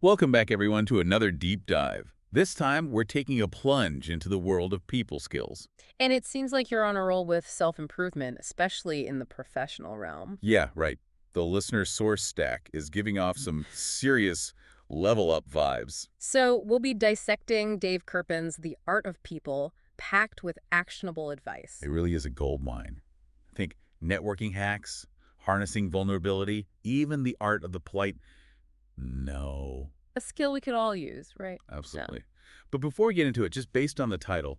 Welcome back, everyone, to another deep dive. This time, we're taking a plunge into the world of people skills. And it seems like you're on a roll with self-improvement, especially in the professional realm. Yeah, right. The listener source stack is giving off some serious level-up vibes. So we'll be dissecting Dave Kerpen's The Art of People, packed with actionable advice. It really is a gold mine. Think networking hacks, harnessing vulnerability, even the art of the polite no. A skill we could all use, right? Yeah. Absolutely. But before we get into it, just based on the title,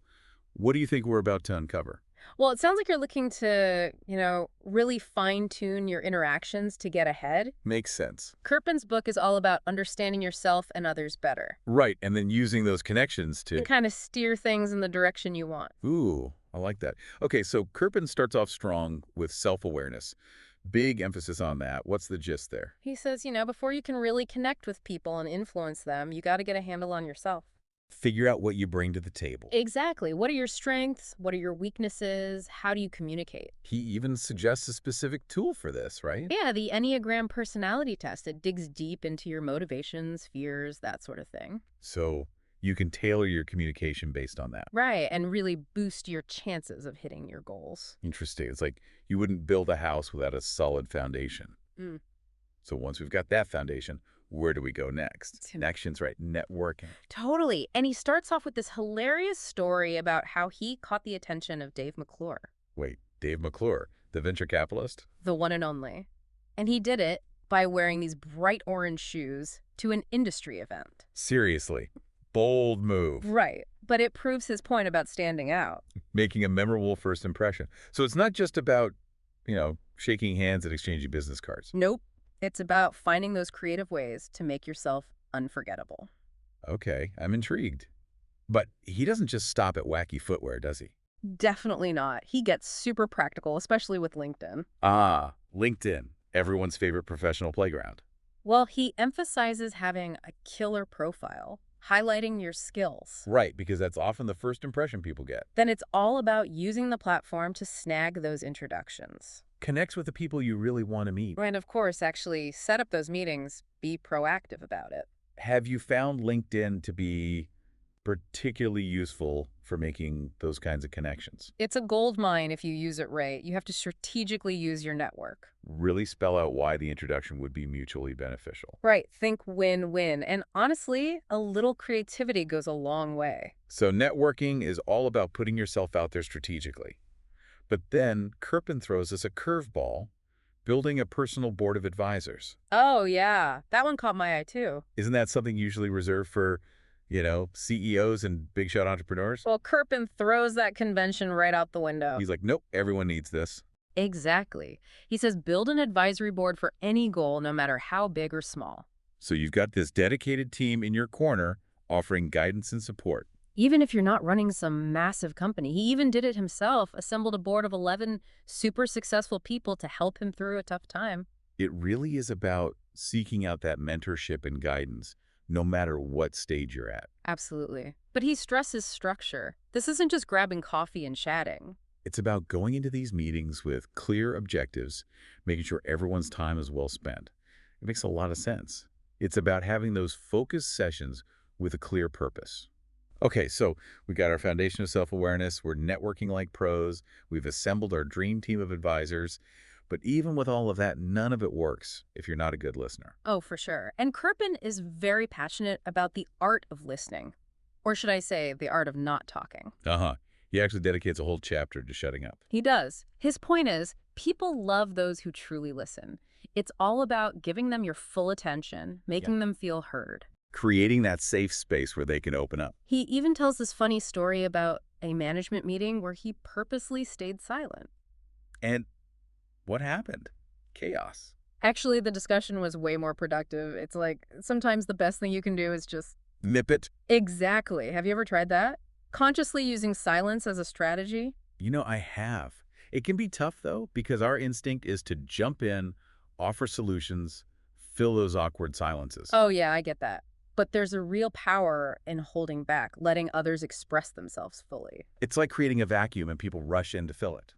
what do you think we're about to uncover? Well, it sounds like you're looking to, really fine-tune your interactions to get ahead. Makes sense. Kerpen's book is all about understanding yourself and others better Right, and then using those connections and to kind of steer things in the direction you want. ooh, I like that. Okay, so Kerpen starts off strong with self-awareness. Big emphasis on that. What's the gist there? He says, before you can really connect with people and influence them, you got to get a handle on yourself. Figure out what you bring to the table. Exactly. What are your strengths? What are your weaknesses? How do you communicate? He even suggests a specific tool for this, right? Yeah, the Enneagram personality test. It digs deep into your motivations, fears, that sort of thing. So you can tailor your communication based on that. Right, and really boost your chances of hitting your goals. Interesting. It's like you wouldn't build a house without a solid foundation. Mm. So once we've got that foundation, where do we go next? Tim- Connections, right? Networking. Totally. And he starts off with this hilarious story about how he caught the attention of Dave McClure, Wait, Dave McClure, the venture capitalist? the one and only. And he did it by wearing these bright orange shoes to an industry event. Seriously. Bold move. Right. But it proves his point about standing out. Making a memorable first impression. So it's not just about, shaking hands and exchanging business cards. Nope. It's about finding those creative ways to make yourself unforgettable. Okay, I'm intrigued. But he doesn't just stop at wacky footwear, does he? Definitely not. He gets super practical, especially with LinkedIn. Ah, LinkedIn, everyone's favorite professional playground. Well, he emphasizes having a killer profile, highlighting your skills. Right, because that's often the first impression people get. Then it's all about using the platform to snag those introductions. Connects with the people you really want to meet. And of course, actually set up those meetings, be proactive about it. Have you found LinkedIn to be particularly useful for making those kinds of connections? It's a gold mine if you use it right. You have to strategically use your network. Really spell out why the introduction would be mutually beneficial. Right, think win-win. And honestly, a little creativity goes a long way. So networking is all about putting yourself out there strategically. But then Kerpen throws us a curveball, building a personal board of advisors. Oh, yeah. That one caught my eye, too. Isn't that something usually reserved for, CEOs and big shot entrepreneurs? Well, Kerpen throws that convention right out the window. He's like, nope, everyone needs this. Exactly. He says build an advisory board for any goal, no matter how big or small. So you've got this dedicated team in your corner offering guidance and support. Even if you're not running some massive company, he even did it himself, assembled a board of 11 super successful people to help him through a tough time. It really is about seeking out that mentorship and guidance, no matter what stage you're at. Absolutely. But he stresses structure. This isn't just grabbing coffee and chatting. It's about going into these meetings with clear objectives, making sure everyone's time is well spent. It makes a lot of sense. It's about having those focused sessions with a clear purpose. Okay, so we got our foundation of self-awareness. We're networking like pros. We've assembled our dream team of advisors. But even with all of that, none of it works if you're not a good listener. Oh, for sure. And Kerpen is very passionate about the art of listening. Or should I say, the art of not talking. Uh-huh. He actually dedicates a whole chapter to shutting up. He does. His point is, people love those who truly listen. It's all about giving them your full attention, making them feel heard. Creating that safe space where they can open up. He even tells this funny story about a management meeting where he purposely stayed silent. And what happened? Chaos. Actually, the discussion was way more productive. It's like sometimes the best thing you can do is just... Nip it. Exactly. Have you ever tried that? Consciously using silence as a strategy? I have. It can be tough, though, because our instinct is to jump in, offer solutions, fill those awkward silences. Oh, yeah, I get that. But there's a real power in holding back, letting others express themselves fully. It's like creating a vacuum and people rush in to fill it.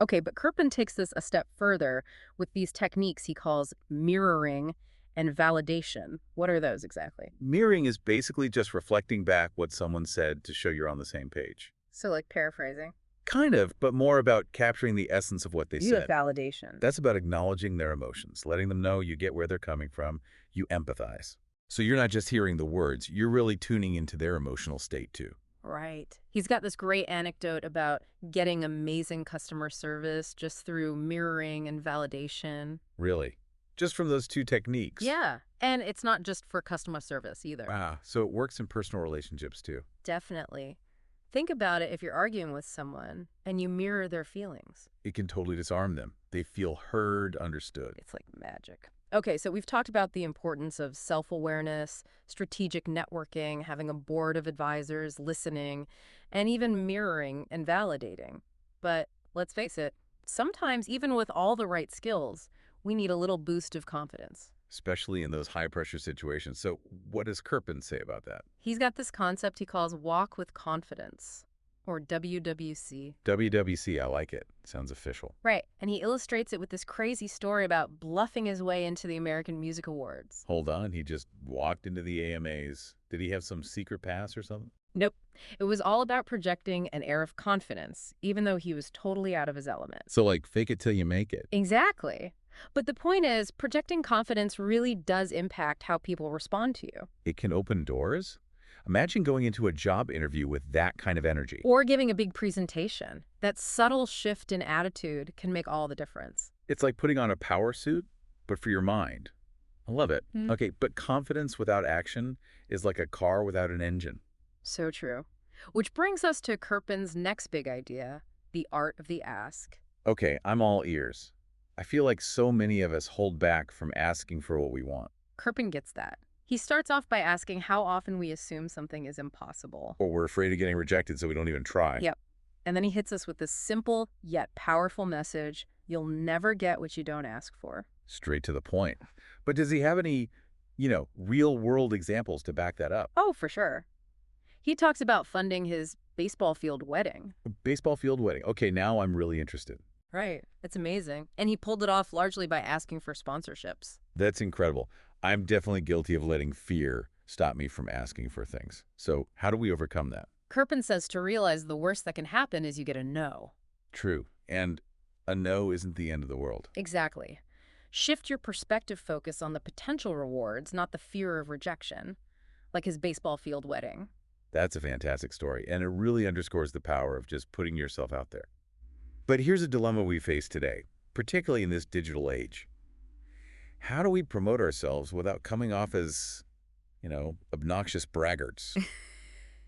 Okay, but Kerpen takes this a step further with these techniques he calls mirroring and validation. What are those exactly? Mirroring is basically just reflecting back what someone said to show you're on the same page. So like paraphrasing. Kind of, but more about capturing the essence of what they You have said. validation. That's about acknowledging their emotions, letting them know you get where they're coming from, you empathize. So you're not just hearing the words, you're really tuning into their emotional state too. Right. He's got this great anecdote about getting amazing customer service just through mirroring and validation. Really. Just from those two techniques. Yeah. And it's not just for customer service either. Wow. So it works in personal relationships too. Definitely. Think about it if you're arguing with someone and you mirror their feelings. It can totally disarm them. They feel heard, understood. It's like magic. Okay, so we've talked about the importance of self-awareness, strategic networking, having a board of advisors, listening, and even mirroring and validating. But let's face it, sometimes even with all the right skills, we need a little boost of confidence. Especially in those high-pressure situations. So what does Kerpen say about that? He's got this concept he calls walk with confidence, or WWC. WWC, I like it. Sounds official. Right, and he illustrates it with this crazy story about bluffing his way into the American Music Awards. Hold on, he just walked into the AMAs. Did he have some secret pass or something? Nope. It was all about projecting an air of confidence, even though he was totally out of his element. So like fake it till you make it. Exactly. But the point is, projecting confidence really does impact how people respond to you. It can open doors? Imagine going into a job interview with that kind of energy. Or giving a big presentation. That subtle shift in attitude can make all the difference. It's like putting on a power suit, but for your mind. I love it. Hmm. Okay, but confidence without action is like a car without an engine. So true. Which brings us to Kerpen's next big idea, the art of the ask. Okay, I'm all ears. I feel like so many of us hold back from asking for what we want. Kerpen gets that. He starts off by asking how often we assume something is impossible. Or we're afraid of getting rejected, so we don't even try. Yep. And then he hits us with this simple yet powerful message: you'll never get what you don't ask for. Straight to the point. But does he have any, real-world examples to back that up? Oh, for sure. He talks about funding his baseball field wedding. A baseball field wedding. Okay, now I'm really interested. Right. It's amazing. And he pulled it off largely by asking for sponsorships. That's incredible. I'm definitely guilty of letting fear stop me from asking for things. So how do we overcome that? Kerpen says to realize the worst that can happen is you get a no. True. And a no isn't the end of the world. Exactly. Shift your perspective focus on the potential rewards, not the fear of rejection, like his baseball field wedding. That's a fantastic story, and it really underscores the power of just putting yourself out there. But here's a dilemma we face today, particularly in this digital age. How do we promote ourselves without coming off as, obnoxious braggarts,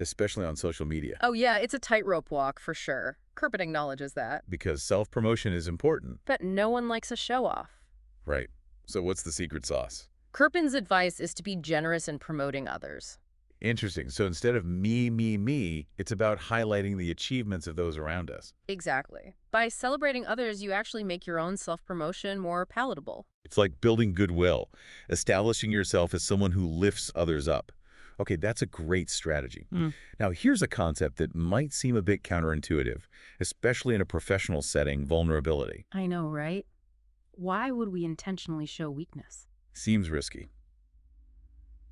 especially on social media? Oh yeah, it's a tightrope walk for sure. Kerpen acknowledges that. Because self-promotion is important. But no one likes a show-off. Right. So what's the secret sauce? Kerpen's advice is to be generous in promoting others. Interesting. So instead of me, it's about highlighting the achievements of those around us. Exactly. By celebrating others, you actually make your own self-promotion more palatable. It's like building goodwill, establishing yourself as someone who lifts others up. Okay, that's a great strategy. Now, here's a concept that might seem a bit counterintuitive, especially in a professional setting: vulnerability. I know, right? Why would we intentionally show weakness? Seems risky.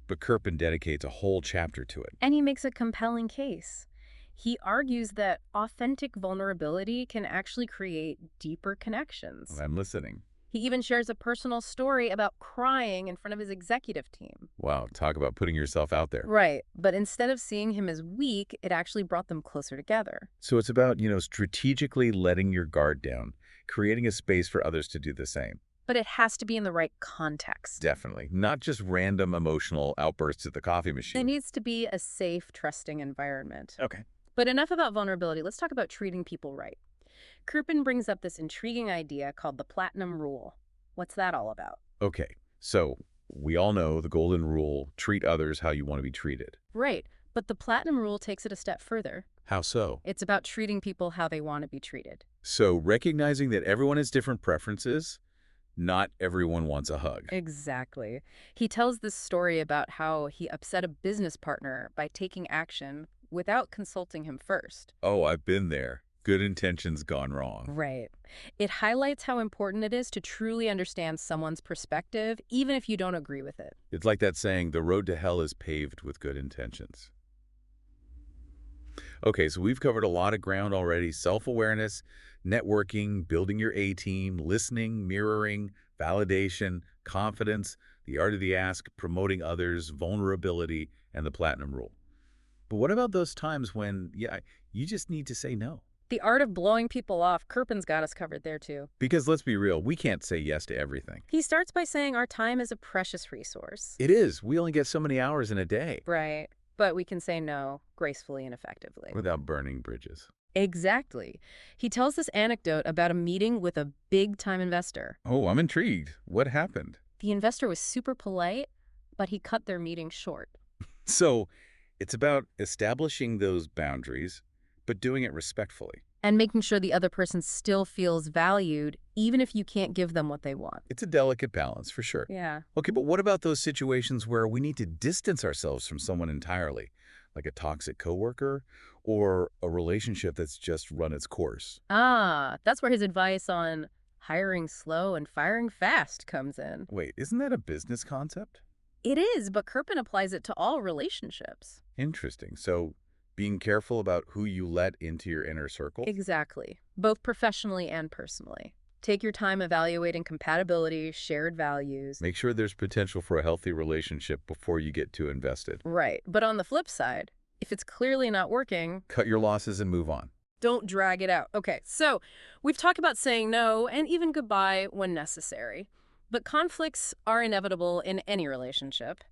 But Kerpen dedicates a whole chapter to it. And he makes a compelling case. He argues that authentic vulnerability can actually create deeper connections. I'm listening. He even shares a personal story about crying in front of his executive team. Wow, talk about putting yourself out there. Right, but instead of seeing him as weak, it actually brought them closer together. So it's about, strategically letting your guard down, creating a space for others to do the same. But it has to be in the right context. Definitely. Not just random emotional outbursts at the coffee It machine. needs to be a safe, trusting environment. Okay. But enough about vulnerability. Let's talk about treating people right. Kerpen brings up this intriguing idea called the platinum rule. What's that all about? Okay. So we all know the golden rule: treat others how you want to be treated. Right, but the platinum rule takes it a step further. How so? It's about treating people how they want to be treated. So recognizing that everyone has different preferences, not everyone wants a hug. Exactly. He tells this story about how he upset a business partner by taking action without consulting him first. Oh, I've been there. Good intentions gone wrong. Right. It highlights how important it is to truly understand someone's perspective, even if you don't agree with it. It's like that saying, the road to hell is paved with good intentions. Okay, so we've covered a lot of ground already. Self-awareness, networking, building your A-team, listening, mirroring, validation, confidence, the art of the ask, promoting others, vulnerability, and the platinum rule. But what about those times when, yeah, you just need to say no? The art of blowing people off, Kerpen's got us covered there too. Because let's be real, we can't say yes to everything. He starts by saying our time is a precious resource. It is. We only get so many hours in a day Right. But we can say no gracefully and effectively. without burning bridges. Exactly. He tells this anecdote about a meeting with a big-time investor. Oh, I'm intrigued. What happened? The investor was super polite, but he cut their meeting short. So it's about establishing those boundaries, but doing it respectfully. And making sure the other person still feels valued, even if you can't give them what they want. It's a delicate balance, for sure. Yeah. Okay, but what about those situations where we need to distance ourselves from someone entirely, like a toxic coworker or a relationship that's just run its course? That's where his advice on hiring slow and firing fast comes in. Wait, isn't that a business concept? It is, but Kerpen applies it to all relationships. Interesting. So being careful about who you let into your inner circle? Exactly, both professionally and personally. Take your time evaluating compatibility, shared values. Make sure there's potential for a healthy relationship before you get too invested. Right, but on the flip side, if it's clearly not working, Cut your losses and move on. don't drag it out. Okay, so we've talked about saying no and even goodbye when necessary. But conflicts are inevitable in any relationship.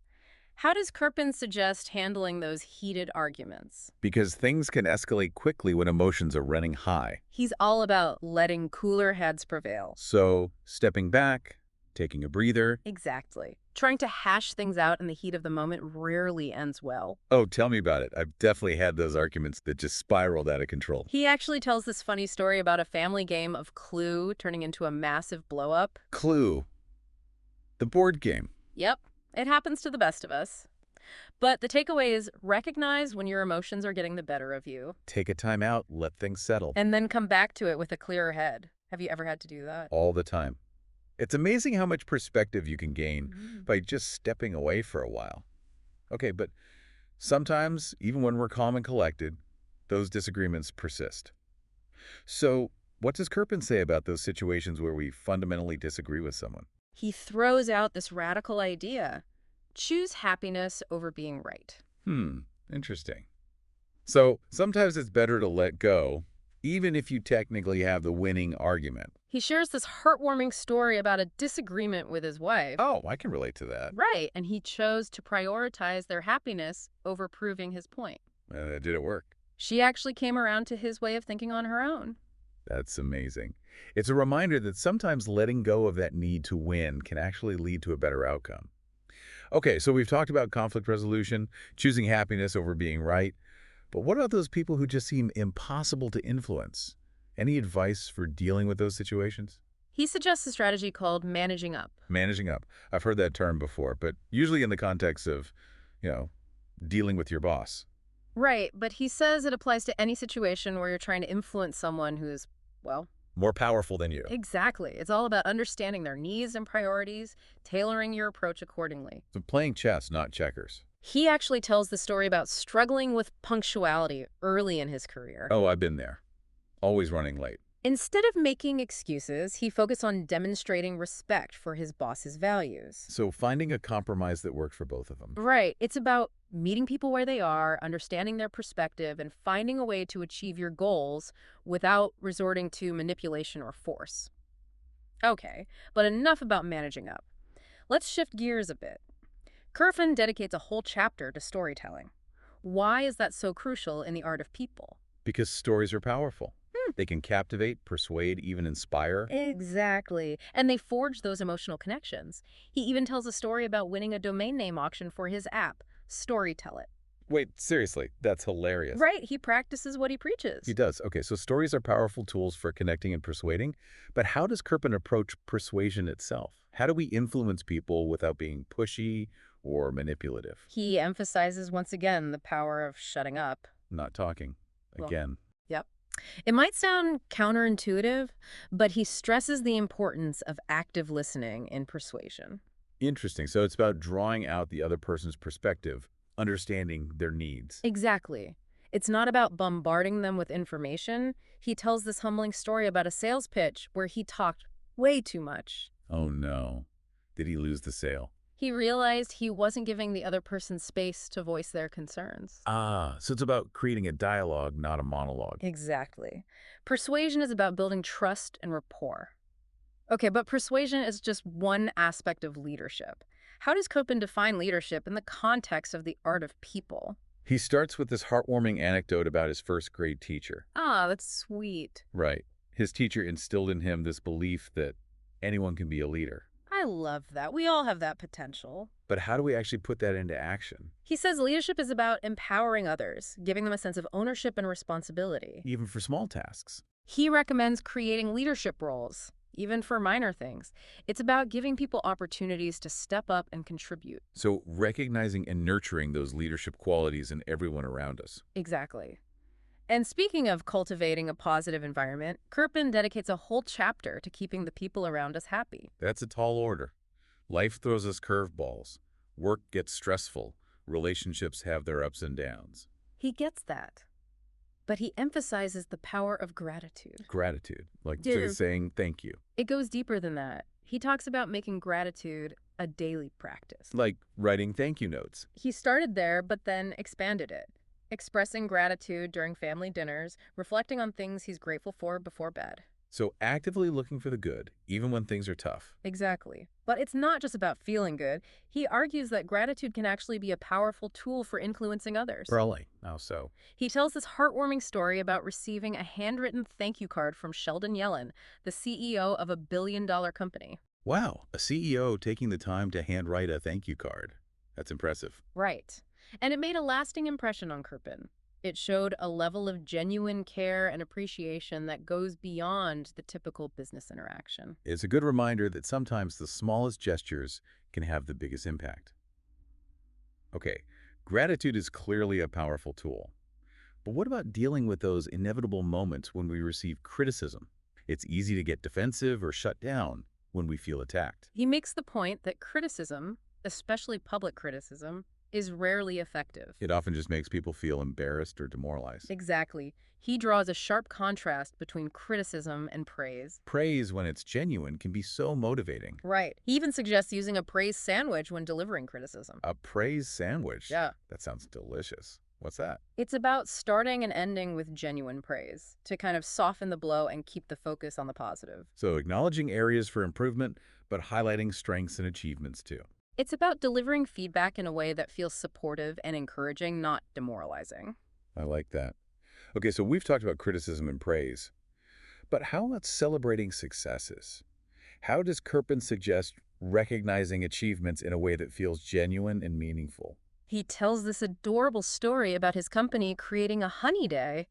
How does Kerpen suggest handling those heated arguments? Because things can escalate quickly when emotions are running high. He's all about letting cooler heads prevail. So, stepping back, taking a breather. Exactly. Trying to hash things out in the heat of the moment rarely ends well. Oh, tell me about it. I've definitely had those arguments that just spiraled out of control. He actually tells this funny story about a family game of Clue turning into a massive blow-up. Clue. The board game. Yep, it happens to the best of us. But the takeaway is recognize when your emotions are getting the better of you, Take a time out, let things settle. and then come back to it with a clearer head. Have you ever had to do that? All the time. It's amazing how much perspective you can gain Mhm. by just stepping away for a while. Okay, but sometimes, even when we're calm and collected, those disagreements persist. So, what does Kerpen say about those situations where we fundamentally disagree with someone? He throws out this radical idea. Choose happiness over being right. Interesting. So, sometimes it's better to let go, even if you technically have the winning argument. He shares this heartwarming story about a disagreement with his wife. Oh, I can relate to that. Right, and he chose to prioritize their happiness over proving his point. Did it work? She actually came around to his way of thinking on her own. That's amazing. It's a reminder that sometimes letting go of that need to win can actually lead to a better outcome. Okay, so we've talked about conflict resolution, choosing happiness over being right. But what about those people who just seem impossible to influence? Any advice for dealing with those situations? He suggests a strategy called managing up. Managing up. I've heard that term before, but usually in the context of, you know, dealing with your boss. Right, but he says it applies to any situation where you're trying to influence someone who's, well, More powerful than you. exactly. It's all about understanding their needs and priorities, tailoring your approach accordingly. So playing chess, not checkers. He actually tells the story about struggling with punctuality early in his career. Oh, I've been there. Always running late. Instead of making excuses, he focused on demonstrating respect for his boss's values. So finding a compromise that worked for both of them. Right. It's about meeting people where they are, understanding their perspective, and finding a way to achieve your goals without resorting to manipulation or force. Okay, but enough about managing up. Let's shift gears a bit. Kerpen dedicates a whole chapter to storytelling. Why is that so crucial in the art of people? Because stories are powerful. They can captivate, persuade, even inspire. Exactly. And they forge those emotional connections. He even tells a story about winning a domain name auction for his app, Storytell It. Wait, seriously, that's hilarious. Right, he practices what he preaches. He does. Okay, so stories are powerful tools for connecting and persuading, but how does Kerpen approach persuasion itself? How do we influence people without being pushy or manipulative? He emphasizes once again the power of shutting up. Not talking. Well, Again. Yep. It might sound counterintuitive, but he stresses the importance of active listening in persuasion. Interesting. So it's about drawing out the other person's perspective, understanding their needs. Exactly. It's not about bombarding them with information. He tells this humbling story about a sales pitch where he talked way too much. Oh no. Did he lose the sale? He realized he wasn't giving the other person space to voice their concerns. Ah, so it's about creating a dialogue, not a monologue. Exactly. Persuasion is about building trust and rapport. Okay, but persuasion is just one aspect of leadership. How does Koppen define leadership in the context of the art of people? He starts with this heartwarming anecdote about his first grade teacher. Ah, that's sweet. Right. His teacher instilled in him this belief that anyone can be a leader. I love that. We all have that potential. But how do we actually put that into action? He says leadership is about empowering others, giving them a sense of ownership and responsibility. Even for small tasks. He recommends creating leadership roles, even for minor things. It's about giving people opportunities to step up and contribute. So recognizing and nurturing those leadership qualities in everyone around us. Exactly. And speaking of cultivating a positive environment, Kerpen dedicates a whole chapter to keeping the people around us happy. That's a tall order. Life throws us curveballs. Work gets stressful. Relationships have their ups and downs. He gets that. But he emphasizes the power of gratitude. Gratitude, like Yeah. saying thank you. It goes deeper than that. He talks about making gratitude a daily practice. Like writing thank you notes. He started there, but then expanded it. Expressing gratitude during family dinners, reflecting on things he's grateful for before bed. So actively looking for the good, even when things are tough. Exactly. But it's not just about feeling good. He argues that gratitude can actually be a powerful tool for influencing others. Really? How so? He tells this heartwarming story about receiving a handwritten thank you card from Sheldon Yellen, the CEO of a billion-dollar company. Wow, a CEO taking the time to handwrite a thank you card. That's impressive. Right. And it made a lasting impression on Kerpen. It showed a level of genuine care and appreciation that goes beyond the typical business interaction. It's a good reminder that sometimes the smallest gestures can have the biggest impact. Okay, gratitude is clearly a powerful tool. But what about dealing with those inevitable moments when we receive criticism? It's easy to get defensive or shut down when we feel attacked. He makes the point that criticism, especially public criticism, is rarely effective. It often just makes people feel embarrassed or demoralized. Exactly. He draws a sharp contrast between criticism and praise. Praise, when it's genuine, can be so motivating. Right. He even suggests using a praise sandwich when delivering criticism. A praise sandwich? Yeah. That sounds delicious. What's that? It's about starting and ending with genuine praise to kind of soften the blow and keep the focus on the positive. So acknowledging areas for improvement, but highlighting strengths and achievements too. It's about delivering feedback in a way that feels supportive and encouraging, not demoralizing. I like that. Okay, so we've talked about criticism and praise. But how about celebrating successes? How does Kerpen suggest recognizing achievements in a way that feels genuine and meaningful? He tells this adorable story about his company creating a honey day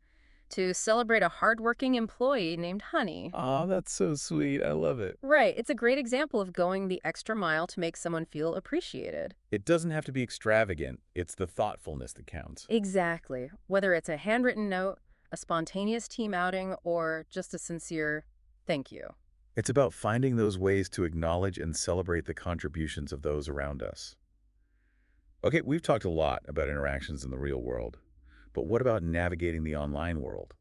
to celebrate a hardworking employee named Honey. Oh, that's so sweet. I love it. Right. It's a great example of going the extra mile to make someone feel appreciated. It doesn't have to be extravagant. It's the thoughtfulness that counts. Exactly. Whether it's a handwritten note, a spontaneous team outing, or just a sincere thank you. It's about finding those ways to acknowledge and celebrate the contributions of those around us. Okay, we've talked a lot about interactions in the real world. But what about navigating the online world?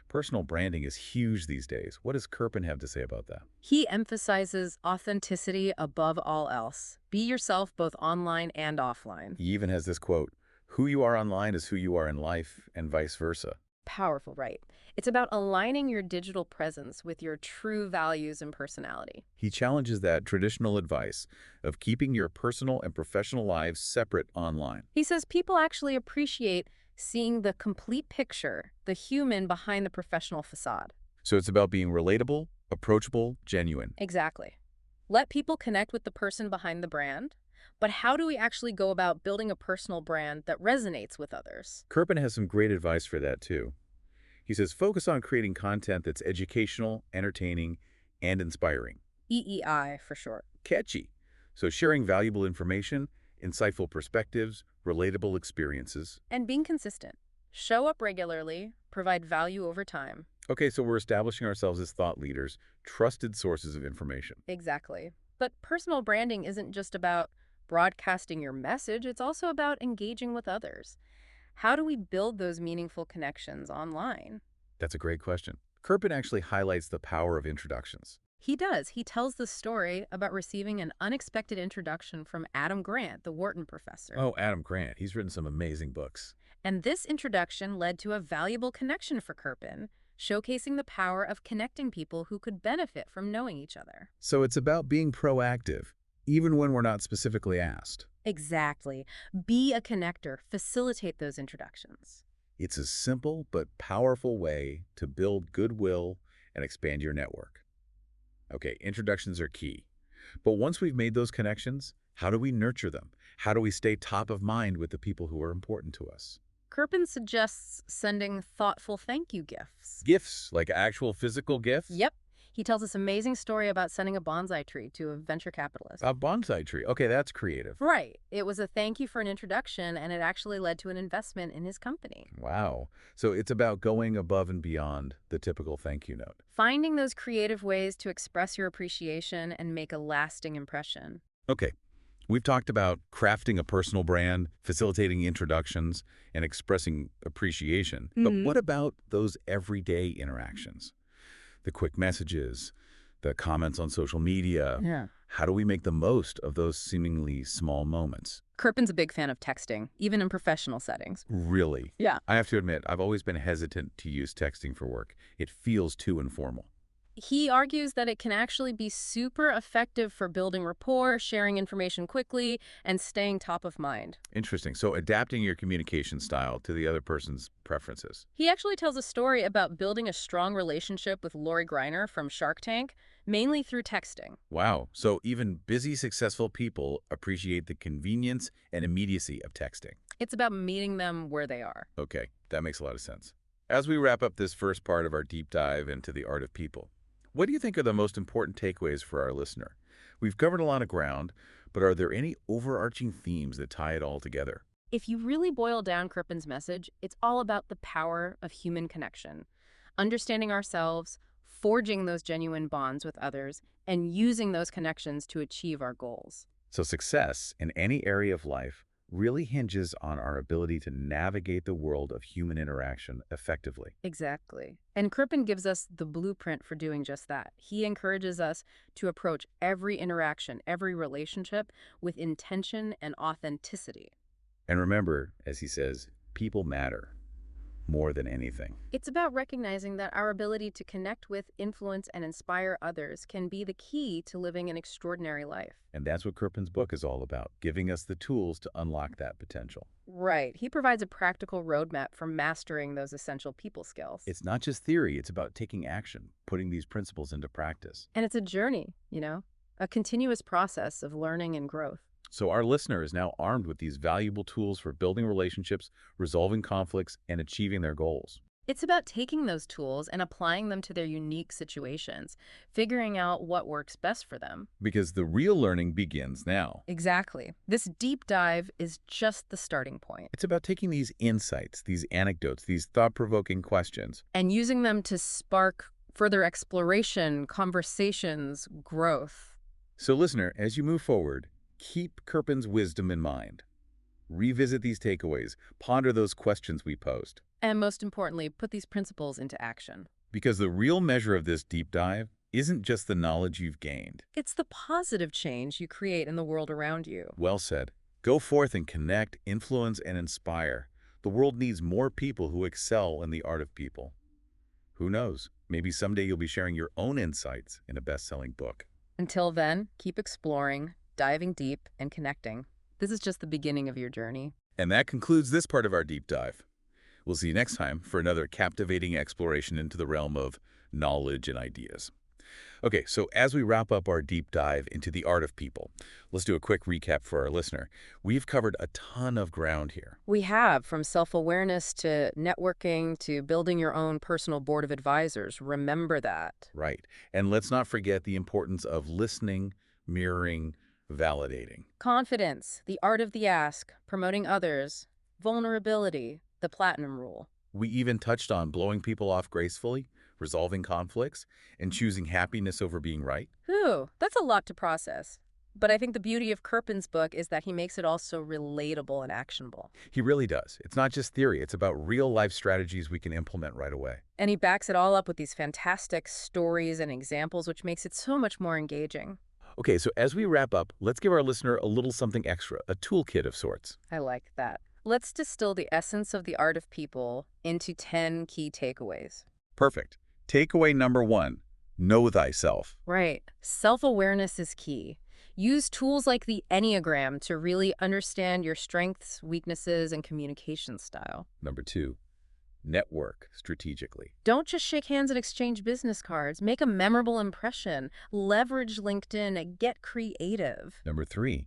Personal branding is huge these days. What does Kerpen have to say about that? He emphasizes authenticity above all else. Be yourself both online and offline. He even has this quote, "Who you are online is who you are in life, and vice versa." Powerful, right? It's about aligning your digital presence with your true values and personality. He challenges that traditional advice of keeping your personal and professional lives separate online. He says people actually appreciate seeing the complete picture, the human behind the professional facade. So it's about being relatable, approachable, genuine. Exactly. Let people connect with the person behind the brand, but how do we actually go about building a personal brand that resonates with others? Kerpen has some great advice for that too. He says focus on creating content that's educational, entertaining, and inspiring. EEI for short. Catchy. So sharing valuable information, insightful perspectives, relatable experiences. And being consistent. Show up regularly, provide value over time. Okay, so we're establishing ourselves as thought leaders, trusted sources of information. Exactly. But personal branding isn't just about broadcasting your message, it's also about engaging with others. How do we build those meaningful connections online? That's a great question. Kerpen actually highlights the power of introductions. He does. He tells the story about receiving an unexpected introduction from Adam Grant, the Wharton professor. Oh, Adam Grant. He's written some amazing books. And this introduction led to a valuable connection for Kerpen, showcasing the power of connecting people who could benefit from knowing each other. So it's about being proactive, even when we're not specifically asked. Exactly. Be a connector, facilitate those introductions. It's a simple but powerful way to build goodwill and expand your network. Okay, introductions are key. But once we've made those connections, how do we nurture them? How do we stay top of mind with the people who are important to us? Kerpen suggests sending thoughtful thank you gifts. Gifts, like actual physical gifts? Yep. He tells this amazing story about sending a bonsai tree to a venture capitalist. A bonsai tree. Okay, that's creative. Right. It was a thank you for an introduction, and it actually led to an investment in his company. Wow. So it's about going above and beyond the typical thank you note. Finding those creative ways to express your appreciation and make a lasting impression. Okay, we've talked about crafting a personal brand, facilitating introductions, and expressing appreciation. But what about those everyday interactions? The quick messages, the comments on social media. Yeah. How do we make the most of those seemingly small moments? Kerpen's a big fan of texting, even in professional settings. Really? Yeah. I have to admit, I've always been hesitant to use texting for work. It feels too informal. He argues that it can actually be super effective for building rapport, sharing information quickly, and staying top of mind. Interesting. So adapting your communication style to the other person's preferences. He actually tells a story about building a strong relationship with Lori Greiner from Shark Tank, mainly through texting. Wow. So even busy, successful people appreciate the convenience and immediacy of texting. It's about meeting them where they are. Okay, that makes a lot of sense. As we wrap up this first part of our deep dive into the art of people, what do you think are the most important takeaways for our listener? We've covered a lot of ground, but are there any overarching themes that tie it all together? If you really boil down Kerpen's message, it's all about the power of human connection, understanding ourselves, forging those genuine bonds with others, and using those connections to achieve our goals. So success in any area of life really hinges on our ability to navigate the world of human interaction effectively. Exactly. And Kerpen gives us the blueprint for doing just that. He encourages us to approach every interaction, every relationship with intention and authenticity. And remember, as he says, people matter more than anything. It's about recognizing that our ability to connect with, influence, and inspire others can be the key to living an extraordinary life. And that's what Kerpen's book is all about, giving us the tools to unlock that potential. Right. He provides a practical roadmap for mastering those essential people skills. It's not just theory, it's about taking action, putting these principles into practice. And it's a journey, a continuous process of learning and growth. So our listener is now armed with these valuable tools for building relationships, resolving conflicts, and achieving their goals. It's about taking those tools and applying them to their unique situations, figuring out what works best for them. Because the real learning begins now. Exactly. This deep dive is just the starting point. It's about taking these insights, these anecdotes, these thought-provoking questions, and using them to spark further exploration, conversations, growth. So listener, as you move forward, keep Kerpen's wisdom in mind. Revisit these takeaways, ponder those questions we posed. And most importantly, put these principles into action. Because the real measure of this deep dive isn't just the knowledge you've gained. It's the positive change you create in the world around you. Well said. Go forth and connect, influence, and inspire. The world needs more people who excel in the art of people. Who knows? Maybe someday you'll be sharing your own insights in a best-selling book. Until then, keep exploring, diving deep, and connecting. This is just the beginning of your journey. And that concludes this part of our deep dive. We'll see you next time for another captivating exploration into the realm of knowledge and ideas. Okay, so as we wrap up our deep dive into the art of people, let's do a quick recap for our listener. We've covered a ton of ground here. We have, from self-awareness to networking to building your own personal board of advisors. Remember that. Right. And let's not forget the importance of listening, mirroring, validating. Confidence, the art of the ask, promoting others, vulnerability, the platinum rule. We even touched on blowing people off gracefully, resolving conflicts, and choosing happiness over being right. Ooh, that's a lot to process. But I think the beauty of Kerpen's book is that he makes it all so relatable and actionable. He really does. It's not just theory, it's about real-life strategies we can implement right away. And he backs it all up with these fantastic stories and examples, which makes it so much more engaging. Okay, so as we wrap up, let's give our listener a little something extra, a toolkit of sorts. I like that. Let's distill the essence of the art of people into 10 key takeaways. Perfect. Takeaway number 1, know thyself. Right. Self-awareness is key. Use tools like the Enneagram to really understand your strengths, weaknesses, and communication style. Number 2, network strategically. Don't just shake hands and exchange business cards. Make a memorable impression. Leverage LinkedIn and get creative. Number 3,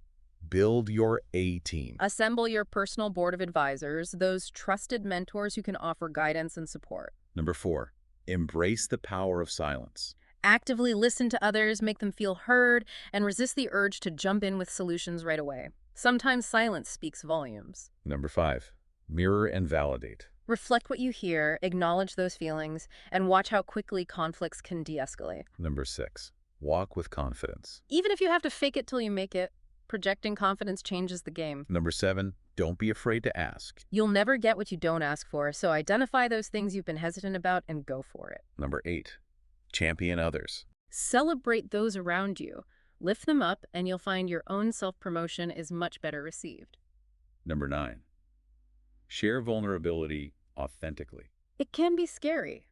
build your A-team. Assemble your personal board of advisors, those trusted mentors who can offer guidance and support. Number 4, embrace the power of silence. Actively listen to others, make them feel heard, and resist the urge to jump in with solutions right away. Sometimes silence speaks volumes. Number 5, mirror and validate. Reflect what you hear, acknowledge those feelings, and watch how quickly conflicts can de-escalate. Number 6, walk with confidence. Even if you have to fake it till you make it, projecting confidence changes the game. Number 7, don't be afraid to ask. You'll never get what you don't ask for, so identify those things you've been hesitant about and go for it. Number 8, champion others. Celebrate those around you. Lift them up, and you'll find your own self-promotion is much better received. Number 9, share vulnerability authentically. It can be scary,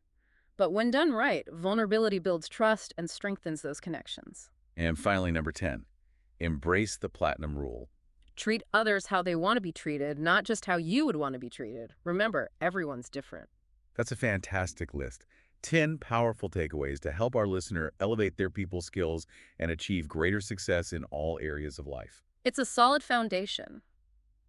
but when done right, vulnerability builds trust and strengthens those connections. And finally, number 10, embrace the platinum rule. Treat others how they want to be treated, not just how you would want to be treated. Remember, everyone's different. That's a fantastic list. 10 powerful takeaways to help our listener elevate their people skills and achieve greater success in all areas of life. It's a solid foundation,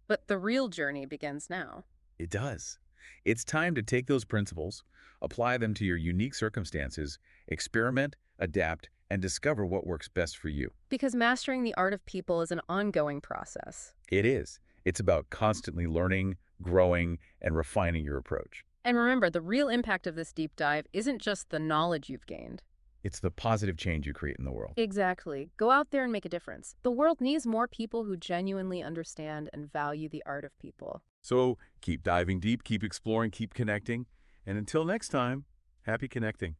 but the real journey begins now. It does. It's time to take those principles, apply them to your unique circumstances, experiment, adapt, and discover what works best for you. Because mastering the art of people is an ongoing process. It is. It's about constantly learning, growing, and refining your approach. And remember, the real impact of this deep dive isn't just the knowledge you've gained. It's the positive change you create in the world. Exactly. Go out there and make a difference. The world needs more people who genuinely understand and value the art of people. So keep diving deep, keep exploring, keep connecting. And until next time, happy connecting.